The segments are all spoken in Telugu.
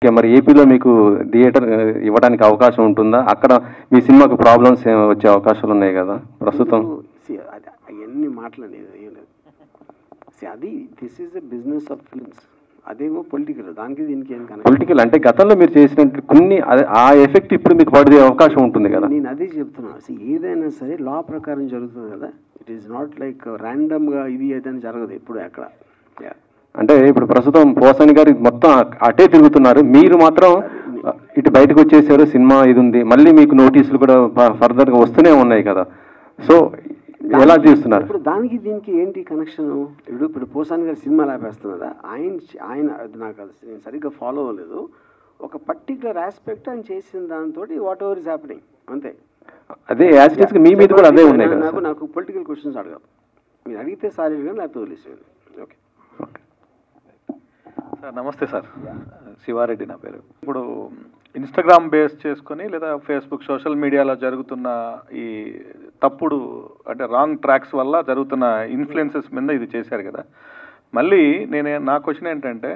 మరి ఏపీలో మీకు థియేటర్ ఇవ్వడానికి అవకాశం ఉంటుందా? అక్కడ మీ సినిమాకు ప్రాబ్లమ్స్ వచ్చే అవకాశాలు ఉన్నాయి కదా ప్రస్తుతం? అవన్నీ మాట్లాడలేదు, ఏం లేదు. అది this is the business of films. అదేమో పొలిటికల్, దానికి దీనికి ఏం కనెక్ట్. పొలిటికల్ అంటే గతంలో మీరు చేసినట్టు కొన్ని ఆ ఎఫెక్ట్ ఇప్పుడు మీకు పడే అవకాశం ఉంటుంది కదా? నేను అదే చెప్తున్నాను. ఏదైనా సరే లా ప్రకారం జరుగుతుంది కదా. ఇట్ ఈస్ నాట్ లైక్ ర్యాండమ్గా ఇది ఏదైనా జరగదు ఎప్పుడు ఎక్కడ. అంటే ఇప్పుడు ప్రస్తుతం పోసాని గారు మొత్తం అటే తిరుగుతున్నారు, మీరు మాత్రం ఇటు బయటకు వచ్చేసారు. సినిమా ఇది ఉంది, మళ్ళీ మీకు నోటీసులు కూడా ఫర్దర్గా వస్తూనే ఉన్నాయి కదా. సో ఎలా చేస్తున్నారు? ఇప్పుడు దానికి దీనికి ఏంటి కనెక్షన్? ఇప్పుడు పోసాని గారు సినిమా ఆపేస్తున్నారా? ఆయన నాకు నేను సరిగ్గా ఫాలో అవ్వలేదు. ఒక పర్టికులర్ ఆస్పెక్ట్ ఆయన చేసిన దాంతో వాట్ ఎవర్ ఇస్ హ్యాపెనింగ్ అంతే. అదే యాస్టిస్గా మీ మీద కూడా అదే ఉన్నాయి కదా. నాకు పొలిటికల్ క్వశ్చన్స్ అడగాలి. మీరు అడిగితే సారీ కానీ లేకపోతే వదిలేసేయండి. ఓకే సార్, నమస్తే సార్. శివారెడ్డి నా పేరు. ఇప్పుడు ఇన్స్టాగ్రామ్ బేస్ చేసుకొని లేదా ఫేస్బుక్ సోషల్ మీడియాలో జరుగుతున్న ఈ తప్పుడు అంటే రాంగ్ ట్రాక్స్ వల్ల జరుగుతున్న ఇన్ఫ్లుయెన్సెస్ మీద ఇది చేశారు కదా. మళ్ళీ నా క్వశ్చన్ ఏంటంటే,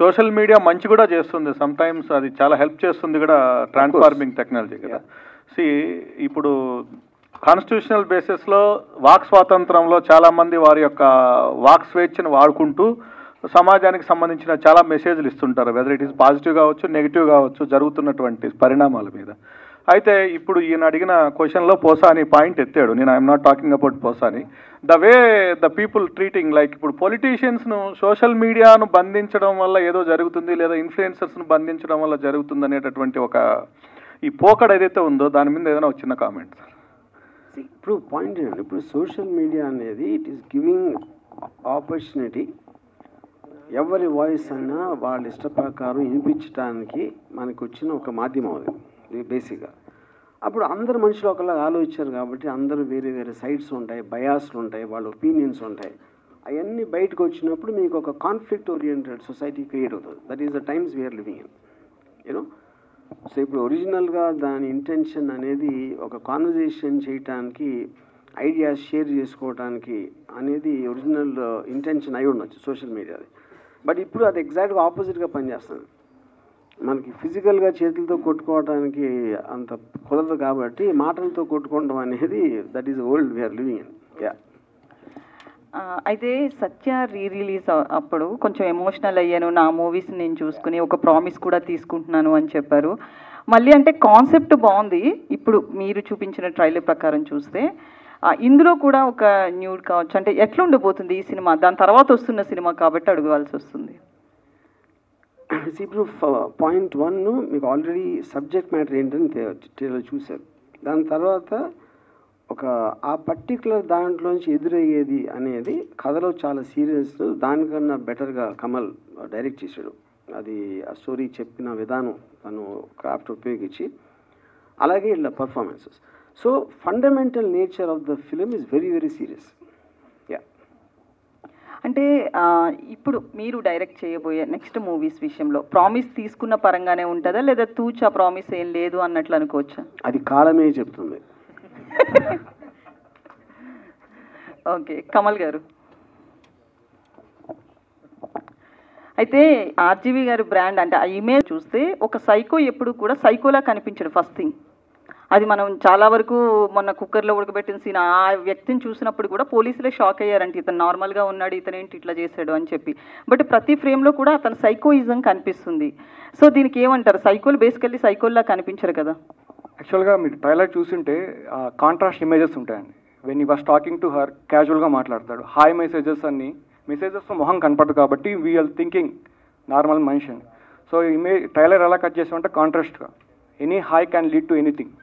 సోషల్ మీడియా మంచి కూడా చేస్తుంది, సమ్ టైమ్స్ అది చాలా హెల్ప్ చేస్తుంది కూడా, ట్రాన్స్ఫార్మింగ్ టెక్నాలజీ కదా. ఇప్పుడు కాన్స్టిట్యూషనల్ బేసిస్లో వాక్ స్వాతంత్రంలో చాలామంది వారి యొక్క వాక్ స్వేచ్ఛను వాడుకుంటూ సమాజానికి సంబంధించిన చాలా మెసేజ్లు ఇస్తుంటారు, వెదర్ ఇట్ ఈస్ పాజిటివ్ కావచ్చు, నెగిటివ్ కావచ్చు, జరుగుతున్నటువంటి పరిణామాల మీద. అయితే ఇప్పుడు ఈయన అడిగిన క్వశ్చన్లో పోసాని పాయింట్ ఎత్తాడు. నేను I'm not talking about Posani, the way the people treating like ఇప్పుడు పొలిటీషియన్స్ను సోషల్ మీడియాను బంధించడం వల్ల ఏదో జరుగుతుంది, లేదా ఇన్ఫ్లుయెన్సర్స్ను బంధించడం వల్ల జరుగుతుంది అనేటటువంటి ఒక ఈ పోకడ ఏదైతే ఉందో దాని మీద ఏదైనా ఒక చిన్న కామెంట్ సార్. ఇప్పుడు పాయింట్ ఏంటంటే, ఇప్పుడు సోషల్ మీడియా అనేది ఇట్ ఈస్ గివింగ్ ఆపర్చునిటీ. ఎవరి వాయిస్ అన్నా వాళ్ళ ఇష్ట ప్రకారం వినిపించడానికి మనకు వచ్చిన ఒక మాధ్యమం అది బేసిక్గా. అప్పుడు అందరు మనుషులు ఒకలా ఆలోచించారు కాబట్టి అందరూ వేరే వేరే సైడ్స్ ఉంటాయి, బయాస్లు ఉంటాయి, వాళ్ళ ఒపీనియన్స్ ఉంటాయి. అవన్నీ బయటకు వచ్చినప్పుడు మీకు ఒక కాన్ఫ్లిక్ట్ ఓరియంటెడ్ సొసైటీ క్రియేట్ అవుతుంది. That is the times we are living in, you know. So ఇప్పుడు ఒరిజినల్గా దాని ఇంటెన్షన్ అనేది ఒక కాన్వర్జేషన్ చేయటానికి, ఐడియాస్ షేర్ చేసుకోవడానికి అనేది ఒరిజినల్ ఇంటెన్షన్ అయి ఉండొచ్చు సోషల్ మీడియాది. బట్ ఇప్పుడు అది ఎగ్జాక్ట్గా ఆపోజిట్గా పనిచేస్తుంది. మనకి ఫిజికల్గా చేతులతో కొట్టుకోవడానికి అంత కుదరదు కాబట్టి మాటలతో కొట్టుకోవడం అనేది that is world we are living in. అయితే సత్య రిలీజ్ అప్పుడు కొంచెం ఎమోషనల్ అయ్యాను, నా మూవీస్ నేను చూసుకుని ఒక ప్రామిస్ కూడా తీసుకుంటున్నాను అని చెప్పారు. మళ్ళీ అంటే కాన్సెప్ట్ బాగుంది. ఇప్పుడు మీరు చూపించిన ట్రైలర్ ప్రకారం చూస్తే ఇందులో కూడా ఒక న్యూడ్ కావచ్చు, అంటే ఎట్లా ఉండబోతుంది ఈ సినిమా? దాని తర్వాత వస్తున్న సినిమా కాబట్టి అడగవలసి వస్తుంది. ఇప్పుడు పాయింట్ 1 మీకు ఆల్రెడీ సబ్జెక్ట్ మ్యాటర్ ఏంటని చూశారు. దాని తర్వాత ఒక ఆ పర్టికులర్ దాంట్లోంచి ఎదురయ్యేది అనేది కథలో చాలా సీరియస్. దానికన్నా బెటర్గా కమల్ డైరెక్ట్ చేశాడు. అది ఆ స్టోరీ చెప్పిన విధానం తను క్రాఫ్ట్ ఉపయోగించి, అలాగే ఇలా performances. So fundamental nature of the film is very very serious. అంటే ఇప్పుడు మీరు డైరెక్ట్ చేయబోయే నెక్స్ట్ మూవీస్ విషయంలో ప్రామిస్ తీసుకున్న పరంగానే ఉంటుందా, లేదా తూచా ప్రామిస్ ఏం లేదు అన్నట్లు అనుకోవచ్చా? అది కాలమే చెప్తుంది. ఓకే, కమల్ గారు. అయితే ఆర్జీవి గారు బ్రాండ్ అంటే ఆ ఇమేజ్ చూస్తే ఒక సైకో ఎప్పుడు కూడా సైకోలా కనిపించడు ఫస్ట్ థింగ్. అది మనం చాలా వరకు మొన్న కుక్కర్లో ఉడకబెట్టిన సీన్ ఆ వ్యక్తిని చూసినప్పుడు కూడా పోలీసులే షాక్ అయ్యారంటే ఇతను నార్మల్గా ఉన్నాడు, ఇతను ఏంటి ఇట్లా చేశాడు అని చెప్పి. బట్ ప్రతి ఫ్రేమ్లో కూడా అతను సైకోయిజం కనిపిస్తుంది. సో దీనికి ఏమంటారు? సైకోలు బేసికల్లీ సైకోల్లా కనిపించరు కదా. యాక్చువల్గా మీరు ట్రైలర్ చూస్తుంటే కాంట్రాస్ట్ ఇమేజెస్ ఉంటాయండి. When he was talking to her క్యాజువల్గా మాట్లాడతాడు, హాయ్ మెసేజెస్ అన్ని మెసేజెస్లో మొహం కనపడదు కాబట్టి వీఆర్ థింకింగ్ నార్మల్ మనిషి. సో ట్రైలర్ ఎలా కట్ చేసామంటే కాంట్రాస్ట్గా any hi can lead to anything.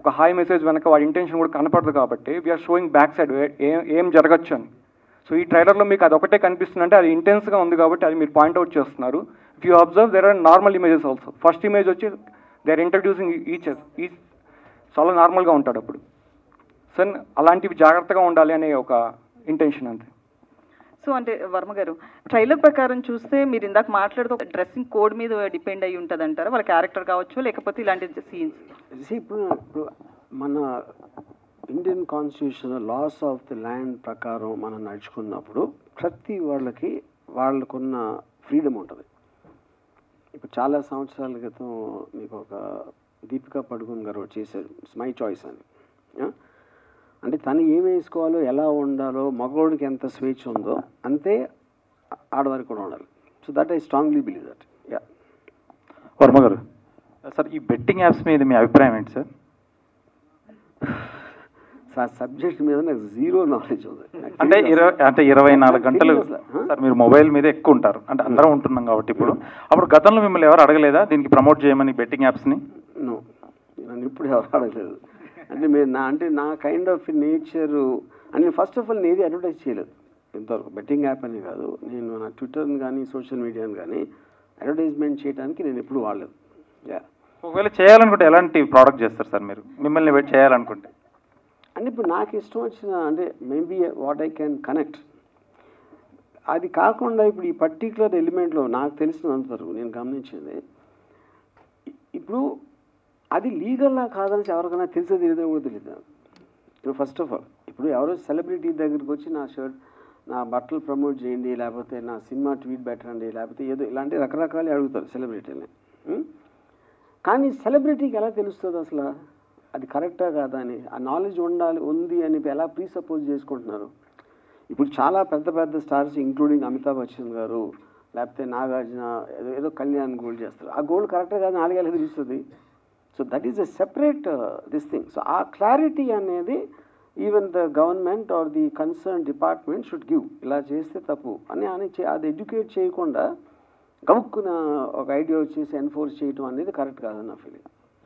ఒక హాయ్ మెసేజ్ వెనక వాడి ఇంటెన్షన్ కూడా కనపడదు కాబట్టి వీఆర్ షోయింగ్ బ్యాక్ సైడ్ ఏం జరగచ్చు అని. సో ఈ ట్రైలర్లో మీకు అది ఒకటే కనిపిస్తుందంటే అది ఇంటెన్స్గా ఉంది కాబట్టి అది మీరు పాయింట్అవుట్ చేస్తున్నారు. If you observe there are normal images also. First image వచ్చి దే ఆర్ ఇంట్రడ్యూసింగ్ ఈచ్ చాలా నార్మల్గా ఉంటాడు అప్పుడు. సో అలాంటివి జాగ్రత్తగా ఉండాలి అనే ఒక ఇంటెన్షన్ అంతే. సో అంటే వర్మ గారు, ట్రైలర్ ప్రకారం చూస్తే మీరు ఇందాక మాట్లాడుతూ డ్రెస్సింగ్ కోడ్ మీద డిపెండ్ అయ్యి ఉంటుంది అంటారా? వాళ్ళ క్యారెక్టర్ కావచ్చు, లేకపోతే ఇలాంటి సీన్స్? ఇప్పుడు మన Indian constitution laws of the land ప్రకారం మనం నడుచుకున్నప్పుడు ప్రతి వాళ్ళకున్న ఫ్రీడమ్ ఉంటుంది. ఇప్పుడు చాలా సంవత్సరాల క్రితం మీకు ఒక దీపికా పడుకోన్ గారు చేశారు మై చాయిస్ అని. అంటే తను ఏం వేసుకోవాలో ఎలా ఉండాలో మగవాడికి ఎంత స్వేచ్ఛ ఉందో అంతే ఆడవారికి కూడా ఉండాలి. So that I strongly believe that. Yeah Varma గారు, సార్ ఈ బెట్టింగ్ యాప్స్ మీద మీ అభిప్రాయం ఏంటి సార్? సార్ సబ్జెక్ట్ మీద నాకు జీరో నాలెడ్జ్ ఉంది. అంటే 24 గంటలు సార్ మీరు మొబైల్ మీద ఎక్కువ ఉంటారు, అంటే అందరం ఉంటున్నాం కాబట్టి ఇప్పుడు. అప్పుడు గతంలో మిమ్మల్ని ఎవరు అడగలేదా దీనికి ప్రమోట్ చేయమని బెట్టింగ్ యాప్స్ని? నో, నన్ను ఇప్పుడు ఎవరు అడగలేదు. అంటే మీరు నా కైండ్ ఆఫ్ నేచరు అంటే ఫస్ట్ ఆఫ్ ఆల్ నేను ఏది అడ్వర్టైజ్ చేయలేదు ఇంతవరకు. బెట్టింగ్ యాప్ అని కాదు, నేను నా ట్విట్టర్ని కానీ సోషల్ మీడియాని కానీ అడ్వర్టైజ్మెంట్ చేయడానికి నేను ఎప్పుడు వాడలేదు. యా, ఒకవేళ చేయాలనుకుంటే ఎలాంటి ప్రోడక్ట్ చేస్తారు సార్ మీరు మిమ్మల్ని చేయాలనుకుంటే? అంటే ఇప్పుడు నాకు ఇష్టం వచ్చిన అంటే maybe what I can connect, అది కాకుండా ఇప్పుడు ఈ పర్టికులర్ ఎలిమెంట్లో నాకు తెలిసినంతవరకు నేను గమనించింది, ఇప్పుడు అది లీగల్లా కాదని ఎవరికైనా తెలిసే తెలియదో కూడా తెలియదు. ఇప్పుడు ఫస్ట్ ఆఫ్ ఆల్ ఇప్పుడు ఎవరో సెలబ్రిటీ దగ్గరికి వచ్చి నా బట్టలు ప్రమోట్ చేయండి, లేకపోతే నా సినిమా ట్వీట్ పెట్టండి, లేకపోతే ఏదో ఇలాంటి రకరకాలు అడుగుతారు సెలబ్రిటీని. కానీ సెలబ్రిటీకి ఎలా తెలుస్తుంది అసలు అది కరెక్టా కాదా అని? ఆ నాలెడ్జ్ ఉంది అని ఎలా ప్రీసపోజ్ చేసుకుంటున్నారు? ఇప్పుడు చాలా పెద్ద పెద్ద స్టార్స్ ఇంక్లూడింగ్ అమితాబ్ బచ్చన్ గారు లేకపోతే నాగార్జున ఏదో కళ్యాణ్ గోల్డ్ చేస్తారు. ఆ గోల్డ్ కరెక్టా కాదని నాలుగేళ్ళు తెలుస్తుంది. So that is a separate this thing. So ఆ క్లారిటీ అనేది even the government are the concern department should give. ఇలా చేస్తే తప్పు అని అది ఎడ్యుకేట్ చేయకుండా గవుక్కున ఒక ఐడియా వచ్చేసి ఎన్ఫోర్స్ చేయటం అనేది కరెక్ట్ కాదని నా ఫీలింగ్.